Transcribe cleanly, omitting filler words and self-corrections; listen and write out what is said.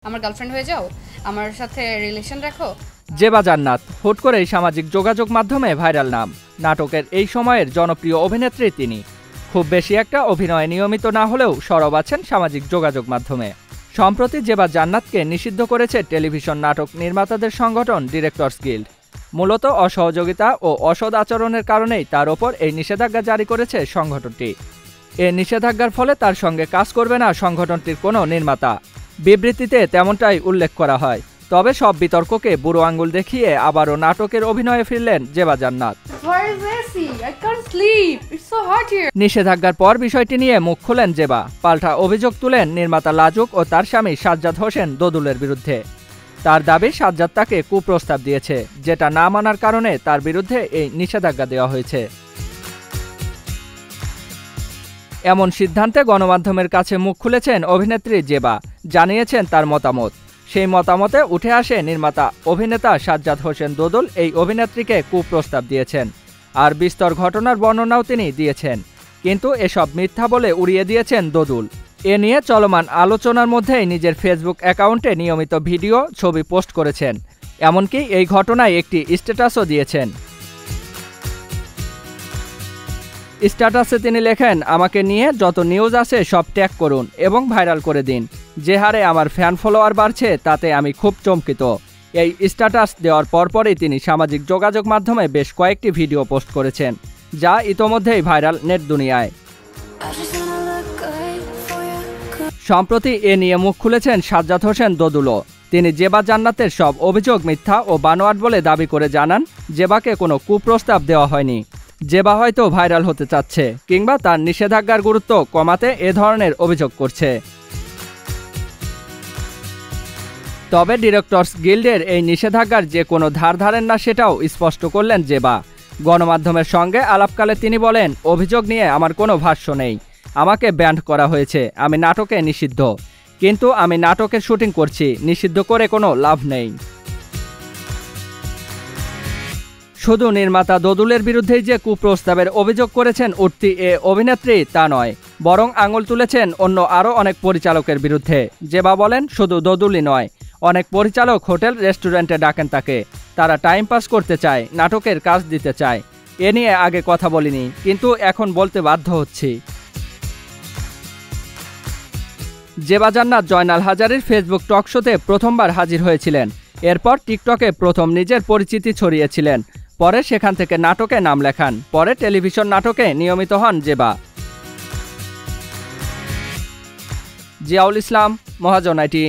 আমার গার্লফ্রেন্ড হয়ে যাও, আমার সাথে রিলেশন রাখো। জেবা জান্নাত হুট করেই সামাজিক যোগাযোগ মাধ্যমে ভাইরাল নাম। নাটকের এই সময়ের জনপ্রিয় অভিনেত্রী তিনি। খুব বেশি একটা অভিনয়ে নিয়মিত না হলেও সরব আছেন সামাজিক যোগাযোগ মাধ্যমে। সম্প্রতি জেবা জান্নাতকে নিষিদ্ধ করেছে টেলিভিশন নাটক নির্মাতাদের সংগঠন ডিরেক্টরস গিল্ড। মূলত অসহযোগিতা ও অসৎ আচরণের কারণেই তার ওপর এই নিষেধাজ্ঞা জারি করেছে সংগঠনটি। এ নিষেধাজ্ঞার ফলে তার সঙ্গে কাজ করবে না সংগঠনটির কোনো নির্মাতা। বিবৃতিতে তেমনটাই উল্লেখ করা হয়। তবে সব বিতর্ককে বুড়ো আঙ্গুল দেখিয়ে আবারও নাটকের অভিনয়ে ফিরলেন জেবা জান্নাত। নিষেধাজ্ঞার পর বিষয়টি নিয়ে মুখ খুলেন জেবা। পাল্টা অভিযোগ তুলেন নির্মাতা লাজুক ও তার স্বামী সাজ্জাদ হোসেন দোদুলের বিরুদ্ধে। তার দাবি সাজ্জাদ তাকে কুপ্রস্তাব দিয়েছে, যেটা না মানার কারণে তার বিরুদ্ধে এই নিষেধাজ্ঞা দেওয়া হয়েছে। এমন সিদ্ধান্তে গণমাধ্যমের কাছে মুখ খুলেছেন অভিনেত্রী জেবা, জানিয়েছেন তার মতামত। সেই মতামতে উঠে আসে নির্মাতা অভিনেতা সাজ্জাদ হোসেন দোদুল এই অভিনেত্রীকে কুপ্রস্তাব দিয়েছেন। আর বিস্তর ঘটনার বর্ণনাও তিনি দিয়েছেন, কিন্তু এসব মিথ্যা বলে উড়িয়ে দিয়েছেন দোদুল। এ নিয়ে চলমান আলোচনার মধ্যেই নিজের ফেসবুক অ্যাকাউন্টে নিয়মিত ভিডিও, ছবি পোস্ট করেছেন। এমনকি এই ঘটনায় একটি স্ট্যাটাসও দিয়েছেন। স্ট্যাটাসে তিনি লেখেন, আমাকে নিয়ে যত নিউজ আছে সব ট্যাগ করুন এবং ভাইরাল করে দিন। যে হারে আমার ফ্যান ফলোয়ার বাড়ছে তাতে আমি খুব চমকিত। এই স্ট্যাটাস দেওয়ার পরপরই তিনি সামাজিক যোগাযোগ মাধ্যমে বেশ কয়েকটি ভিডিও পোস্ট করেছেন, যা ইতোমধ্যেই ভাইরাল নেট দুনিয়ায়। সম্প্রতি এ নিয়ে মুখ খুলেছেন সাজ্জাদ হোসেন দোদুলও। তিনি জেবা জান্নাতের সব অভিযোগ মিথ্যা ও বানোয়াট বলে দাবি করে জানান, জেবাকে কোনো কুপ্রস্তাব দেওয়া হয়নি। জেবা হয়তো ভাইরাল হতে চাচ্ছে কিংবা তার নিষেধাজ্ঞার গুরুত্ব কমাতে এ ধরনের অভিযোগ করছে। তবে ডিরেক্টরস গিল্ডের এই নিষেধাজ্ঞার যে কোনো ধার ধারেন না সেটাও স্পষ্ট করলেন জেবা। গণমাধ্যমের সঙ্গে আলাপকালে তিনি বলেন, অভিযোগ নিয়ে আমার কোনো ভাষ্য নেই। আমাকে ব্যান্ড করা হয়েছে, আমি নাটকে নিষিদ্ধ, কিন্তু আমি নাটকের শুটিং করছি, নিষিদ্ধ করে কোনো লাভ নেই। শুধু নির্মাতা দোদুলের বিরুদ্ধেই যে কুপ্রস্তাবের অভিযোগ করেছেন উঠতি এ অভিনেত্রী তা নয়, বরং আঙুল তুলেছেন অন্য আরও অনেক পরিচালকের বিরুদ্ধে। জেবা বলেন, শুধু দোদুলই নয়, অনেক পরিচালক হোটেল রেস্টুরেন্টে ডাকেন তাকে। তারা টাইম পাস করতে চায়, নাটকের কাজ দিতে চায়। এ নিয়ে আগে কথা বলিনি, কিন্তু এখন বলতে বাধ্য হচ্ছি। জেবা জান্নাত জয়নাল হাজারীর ফেসবুক টক শোতে প্রথমবার হাজির হয়েছিলেন। এরপর টিকটকে প্রথম নিজের পরিচিতি ছড়িয়েছিলেন। পরে সেখান থেকে নাটকে নাম লেখান। পরে টেলিভিশন নাটকে নিয়মিত হন জেবা। জিয়াউল ইসলাম, মহাজন আইটি।